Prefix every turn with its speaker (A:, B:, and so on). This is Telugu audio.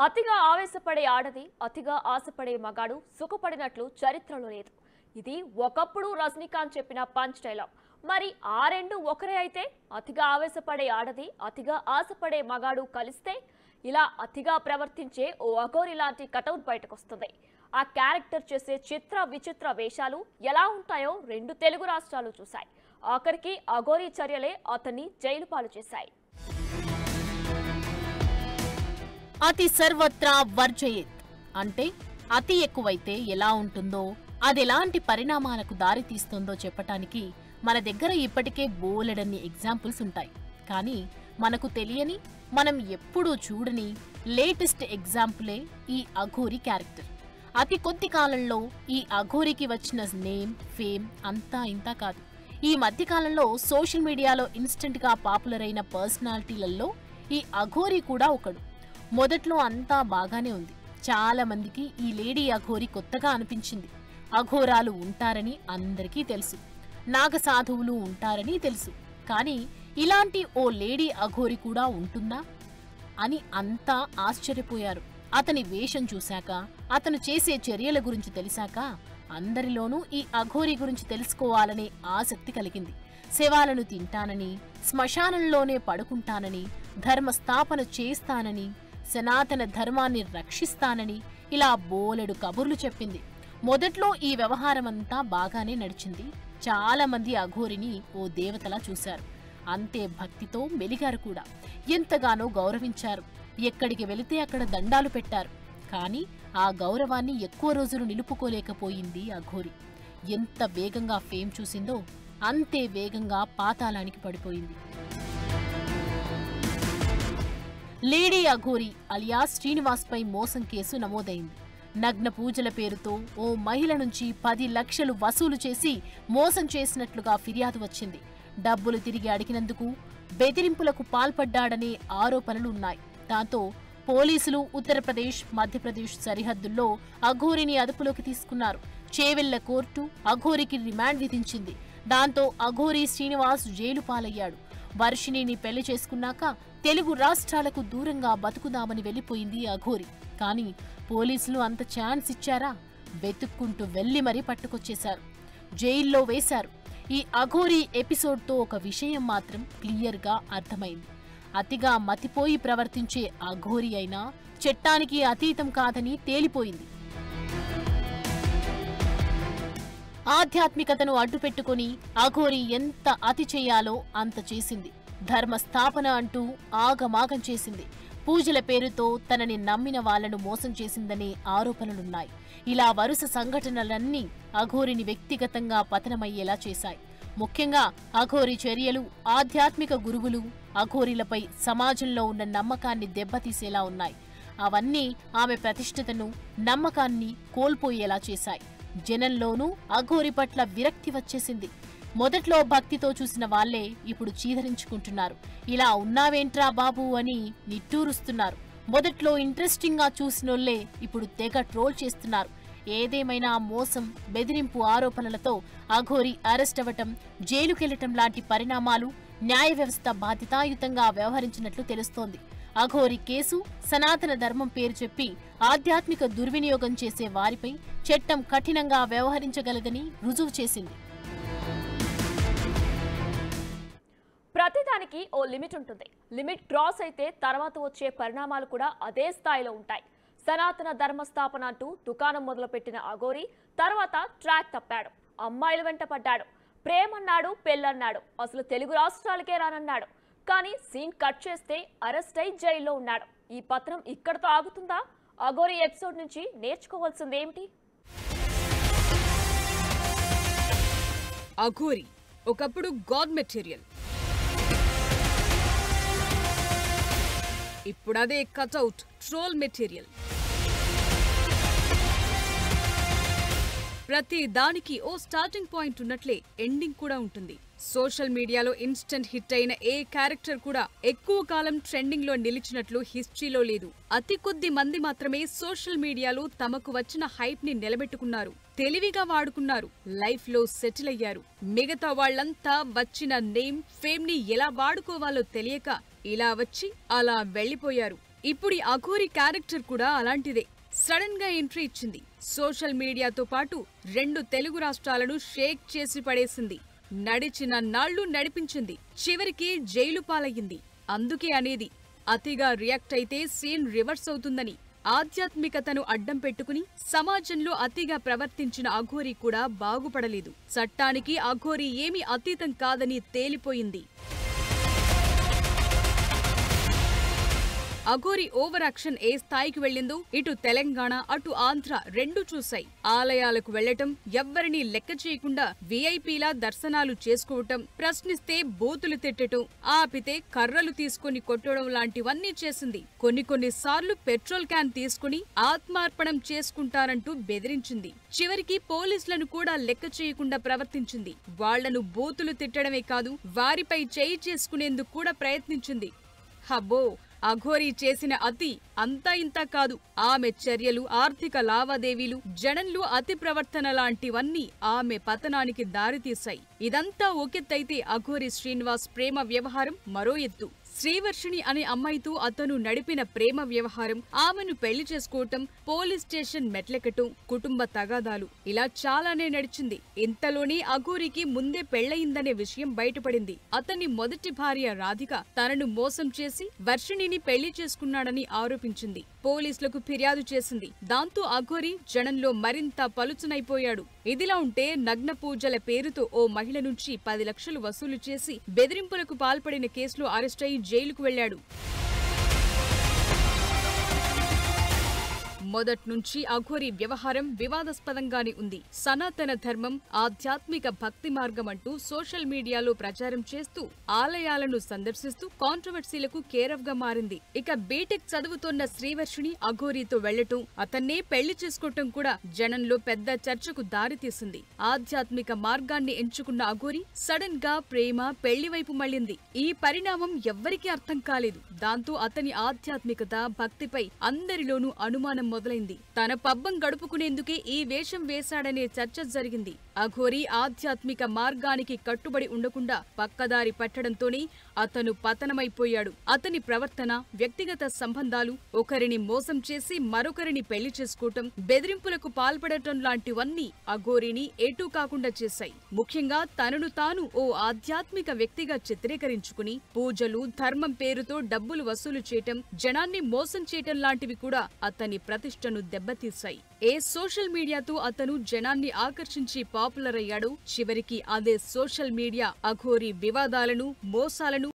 A: అతిగా ఆవేశపడే ఆడది, అతిగా ఆశపడే మగాడు సుఖపడినట్లు చరిత్రలో లేదు. ఇది ఒకప్పుడు రజనీకాంత్ చెప్పిన పంచ్ డైలాగ్. మరి ఆ రెండు ఒకరే అయితే అతిగా ఆవేశపడే ఆడది, అతిగా ఆశపడే మగాడు కలిస్తే ఇలా అతిగా ప్రవర్తించే ఓ అఘోరి లాంటి కటౌట్ బయటకొస్తుంది. ఆ క్యారెక్టర్ చేసే చిత్ర విచిత్ర వేషాలు ఎలా ఉంటాయో రెండు తెలుగు రాష్ట్రాలు చూశాయి. ఆఖరికి అఘోరి చర్యలే అతన్ని జైలు పాలు చేశాయి.
B: అతి సర్వత్రా వర్జయేత్ అంటే అతి ఎక్కువైతే ఎలా ఉంటుందో, అదెలాంటి పరిణామాలకు దారితీస్తుందో చెప్పటానికి మన దగ్గర ఇప్పటికే బోలెడన్ని ఎగ్జాంపుల్స్ ఉంటాయి. కానీ మనకు తెలియని, మనం ఎప్పుడూ చూడని లేటెస్ట్ ఎగ్జాంపులే ఈ అఘోరి క్యారెక్టర్. అతి కొద్ది కాలంలో ఈ అఘోరికి వచ్చిన నేమ్, ఫేమ్ అంతా ఇంతా కాదు. ఈ మధ్యకాలంలో సోషల్ మీడియాలో ఇన్స్టెంట్ గా పాపులర్ అయిన పర్సనాలిటీలలో ఈ అఘోరి కూడా ఒకడు. మొదట్లో అంతా బాగానే ఉంది. చాలా మందికి ఈ లేడీ అఘోరి కొత్తగా అనిపించింది. అఘోరాలు ఉంటారని అందరికీ తెలుసు, నాగసాధువులు ఉంటారని తెలుసు. కానీ ఇలాంటి ఓ లేడీ అఘోరి కూడా ఉంటుందా అని అంతా ఆశ్చర్యపోయారు. అతని వేషం చూశాక, అతను చేసే చర్యల గురించి తెలిసాక అందరిలోనూ ఈ అఘోరి గురించి తెలుసుకోవాలనే ఆసక్తి కలిగింది. శవాలను తింటానని, శ్మశానంలోనే పడుకుంటానని, ధర్మస్థాపన చేస్తానని, సనాతన ధర్మాన్ని రక్షిస్తానని ఇలా బోలెడు కబుర్లు చెప్పింది. మొదట్లో ఈ వ్యవహారమంతా బాగానే నడిచింది. చాలా మంది అఘోరిని ఓ దేవతలా చూశారు. అంతే భక్తితో మెలిగారు కూడా. ఎంతగానో గౌరవించారు. ఎక్కడికి వెళితే అక్కడ దండాలు పెట్టారు. కానీ ఆ గౌరవాన్ని ఎక్కువ రోజులు నిలుపుకోలేకపోయింది అఘోరి. ఎంత వేగంగా ఫేమ్ చూసిందో అంతే వేగంగా పాతాళానికి పడిపోయింది. లేడీ అఘోరి అలియాస్ శ్రీనివాస్ పై మోసం కేసు నమోదైంది. నగ్న పూజల పేరుతో ఓ మహిళ నుంచి 10 లక్షలు వసూలు చేసి మోసం చేసినట్లుగా ఫిర్యాదు వచ్చింది. డబ్బులు తిరిగి అడిగినందుకు బెదిరింపులకు పాల్పడ్డాడనే ఆరోపణలున్నాయి. దాంతో పోలీసులు ఉత్తరప్రదేశ్, మధ్యప్రదేశ్ సరిహద్దుల్లో అఘోరిని అదుపులోకి తీసుకున్నారు. చేవెళ్ల కోర్టు అఘోరికి రిమాండ్ విధించింది. దాంతో అఘోరి శ్రీనివాస్ జైలు పాలయ్యాడు. వర్షిణిని పెళ్లి చేసుకున్నాక తెలుగు రాష్ట్రాలకు దూరంగా బతుకుదామని వెళ్లిపోయింది అఘోరి. కానీ పోలీసులు అంత ఛాన్స్ ఇచ్చారా? వెతుక్కుంటూ వెళ్లి మరీ పట్టుకొచ్చేశారు, జైల్లో వేశారు. ఈ అఘోరి ఎపిసోడ్తో ఒక విషయం మాత్రం క్లియర్గా అర్థమైంది. అతిగా మతిపోయి ప్రవర్తించే అఘోరి అయినా చట్టానికి అతీతం కాదని తేలిపోయింది. ఆధ్యాత్మికతను అడ్డుపెట్టుకుని అఘోరి ఎంత అతి చేయాలో అంత చేసింది. ధర్మస్థాపన అంటూ ఆగమాగం చేసింది. పూజల పేరుతో తనని నమ్మిన వాళ్లను మోసం చేసిందనే ఆరోపణలున్నాయి. ఇలా వరుస సంఘటనలన్నీ అఘోరిని వ్యక్తిగతంగా పతనమయ్యేలా చేశాయి. ముఖ్యంగా అఘోరి చర్యలు ఆధ్యాత్మిక గురువులు అఘోరిలపై సమాజంలో ఉన్న నమ్మకాన్ని దెబ్బతీసేలా ఉన్నాయి. అవన్నీ ఆమె ప్రతిష్ఠతను, నమ్మకాన్ని కోల్పోయేలా చేశాయి. జనంలోనూ అఘోరి పట్ల విరక్తి వచ్చేసింది. మొదట్లో భక్తితో చూసిన వాళ్లే ఇప్పుడు చీదరించుకుంటున్నారు. ఇలా ఉన్నావేంట్రా బాబు అని నిట్టూరుస్తున్నారు. మొదట్లో ఇంట్రెస్టింగ్ గా చూసినోళ్లే ఇప్పుడు తెగ ట్రోల్ చేస్తున్నారు. ఏదేమైనా మోసం, బెదిరింపు ఆరోపణలతో అఘోరి అరెస్ట్ అవ్వటం, జైలుకెళ్లటం లాంటి పరిణామాలు న్యాయ వ్యవస్థ బాధ్యతాయుతంగా వ్యవహరించినట్లు తెలుస్తోంది. అఘోరి కేసు సనాతన ధర్మం పేరు చెప్పి ఆధ్యాత్మిక దుర్వినియోగం చేసే వారిపై చట్టం కఠినంగా వ్యవహరించగలదని రుజువు చేసింది.
A: ప్రతిదానికి ఓ లిమిట్ ఉంటుంది. లిమిట్ క్రాస్ అయితే తర్వాత వచ్చే పరిణామాలు కూడా అదే స్థాయిలో ఉంటాయి. సనాతన ధర్మస్థాపన అంటూ దుకాణం మొదలుపెట్టిన అఘోరి తర్వాత ట్రాక్ తప్పాడు. అమ్మాయిల వెంట పడ్డాడు. ప్రేమన్నాడు, పెళ్ళన్నాడు, అసలు తెలుగు రాష్ట్రాలకే రానన్నాడు. కానీ సీన్ కట్ చేస్తే అరెస్ట్ అయి జైల్లో ఉన్నాడు. ఈ పత్రం ఇక్కడతో ఆగుతుందా? అఘోరి ఎపిసోడ్ నుంచి నేర్చుకోవాల్సింది ఏమిటి?
C: అఘోరి ఒకప్పుడు గాడ్ మెటీరియల్, ఇప్పుడు అదే కట్అవుట్ ట్రోల్ మెటీరియల్. ప్రతి దానికి ఓ స్టార్టింగ్ పాయింట్ ఉన్నట్లే ఎండింగ్ కూడా ఉంటుంది. సోషల్ మీడియాలో ఇన్స్టెంట్ హిట్ అయిన ఏ క్యారెక్టర్ కూడా ఎక్కువ కాలం ట్రెండింగ్ లో నిలిచినట్లు హిస్టరీలో లేదు. అతి కొద్ది మంది మాత్రమే సోషల్ మీడియాలో తమకు వచ్చిన హైప్ ని నిలబెట్టుకున్నారు, తెలివిగా వాడుకున్నారు, లైఫ్ లో సెటిల్ అయ్యారు. మిగతా వాళ్లంతా వచ్చిన నేమ్, ఫేమ్ ని ఎలా వాడుకోవాలో తెలియక ఇలా వచ్చి అలా వెళ్లిపోయారు. ఇప్పుడు అఘోరి క్యారెక్టర్ కూడా అలాంటిదే. సడన్ గా ఎంట్రీ ఇచ్చింది. సోషల్ మీడియాతో పాటు 2 తెలుగు రాష్ట్రాలను షేక్ చేసి పడేసింది. నడిచిన నాళ్లు నడిపించింది. చివరికి జైలు పాలయ్యింది. అందుకే అనేది అతిగా రియాక్ట్ అయితే సీన్ రివర్స్ అవుతుందని. ఆధ్యాత్మికతను అడ్డం పెట్టుకుని సమాజంలో అతిగా ప్రవర్తించిన అఘోరి కూడా బాగుపడలేదు. చట్టానికి అఘోరి ఏమీ అతీతం కాదని తేలిపోయింది. అఘోరి ఓవర్ యాక్షన్ ఏ స్థాయికి వెళ్లిందో ఇటు తెలంగాణ అటు ఆంధ్ర రెండూ చూశాయి. ఆలయాలకు వెళ్లటం, ఎవ్వరినీ లెక్క చేయకుండా వీఐపీలా దర్శనాలు చేసుకోవటం, ప్రశ్నిస్తే బూతులు తిట్టటం, ఆపితే కర్రలు తీసుకుని కొట్టడం లాంటివన్నీ చేసింది. కొన్ని సార్లు పెట్రోల్ క్యాన్ తీసుకుని ఆత్మార్పణం చేసుకుంటారంటూ బెదిరించింది. చివరికి పోలీసులను కూడా లెక్క చేయకుండా ప్రవర్తించింది. వాళ్లను బూతులు తిట్టడమే కాదు, వారిపై చేయి చేసుకునేందుకు కూడా ప్రయత్నించింది. హబ్బో, అఘోరి చేసిన అతి అంతా ఇంతా కాదు. ఆమె చర్యలు, ఆర్థిక లావాదేవీలు, జనంలో అతి ప్రవర్తన లాంటివన్నీ ఆమె పతనానికి దారితీశాయి. ఇదంతా ఒకెత్తైతే అఘోరి శ్రీనివాస్ ప్రేమ వ్యవహారం మరో ఎత్తు. శ్రీవర్షిణి అనే అమ్మాయితో అతను నడిపిన ప్రేమ వ్యవహారం, ఆమెను పెళ్లి చేసుకోవటం, పోలీస్ స్టేషన్ మెట్లెక్కటం, కుటుంబ తగాదాలు, ఇలా చాలానే నడిచింది. ఇంతలోనే అఘోరికి ముందే పెళ్లయిందనే విషయం బయటపడింది. అతని మొదటి భార్య రాధిక తనను మోసం చేసి వర్షిణిని పెళ్లి చేసుకున్నాడని ఆరోపించింది. పోలీసులకు ఫిర్యాదు చేసింది. దాంతో అఘోరి జనంలో మరింత పలుచనైపోయాడు. ఇదిలా ఉంటే నగ్న పూజల పేరుతో ఓ మహిళ నుంచి 10 లక్షలు వసూలు చేసి బెదిరింపులకు పాల్పడిన కేసులో అరెస్టై జైలుకు వెళ్లాడు. మొదట్నుంచి అఘోరి వ్యవహారం వివాదాస్పదంగానే ఉంది. సనాతన ధర్మం, ఆధ్యాత్మిక భక్తి మార్గం అంటూ సోషల్ మీడియాలో ప్రచారం చేస్తూ ఆలయాలను సందర్శిస్తూ కాంట్రవర్సీలకు కేరఫ్ గా మారింది. ఇక బీటెక్ చదువుతోన్న శ్రీవర్షిణి అఘోరితో వెళ్లటం, అతన్నే పెళ్లి చేసుకోవటం కూడా జనంలో పెద్ద చర్చకు దారితీసింది. ఆధ్యాత్మిక మార్గాన్ని ఎంచుకున్న అఘోరి సడన్ గా ప్రేమ, పెళ్లి వైపు మళ్లింది. ఈ పరిణామం ఎవ్వరికీ అర్థం కాలేదు. దాంతో అతని ఆధ్యాత్మికత, భక్తిపై అందరిలోనూ అనుమానం మొదలైంది. తన పబ్బం గడుపుకునేందుకే ఈ వేషం వేశాడనే చర్చ జరిగింది. అఘోరి ఆధ్యాత్మిక మార్గానికి కట్టుబడి ఉండకుండా పక్కదారి పట్టడంతోనే అతను పతనమైపోయాడు. అతని ప్రవర్తన, వ్యక్తిగత సంబంధాలు, ఒకరిని మోసం చేసి మరొకరిని పెళ్లి చేసుకోవటం, బెదిరింపులకు పాల్పడటం లాంటివన్నీ అఘోరిని ఎటూ కాకుండా చేశాయి. ముఖ్యంగా తనను తాను ఓ ఆధ్యాత్మిక వ్యక్తిగా చిత్రీకరించుకుని పూజలు, ధర్మం పేరుతో డబ్బులు వసూలు చేయటం, జనాన్ని మోసం చేయటం లాంటివి కూడా అతని ప్రతిష్టను దెబ్బతీశాయి. ఏ సోషల్ మీడియాతో అతను జనాన్ని ఆకర్షించి పాపులర్ అయ్యాడో చివరికి అదే సోషల్ మీడియా అఘోరి వివాదాలను, మోసాలను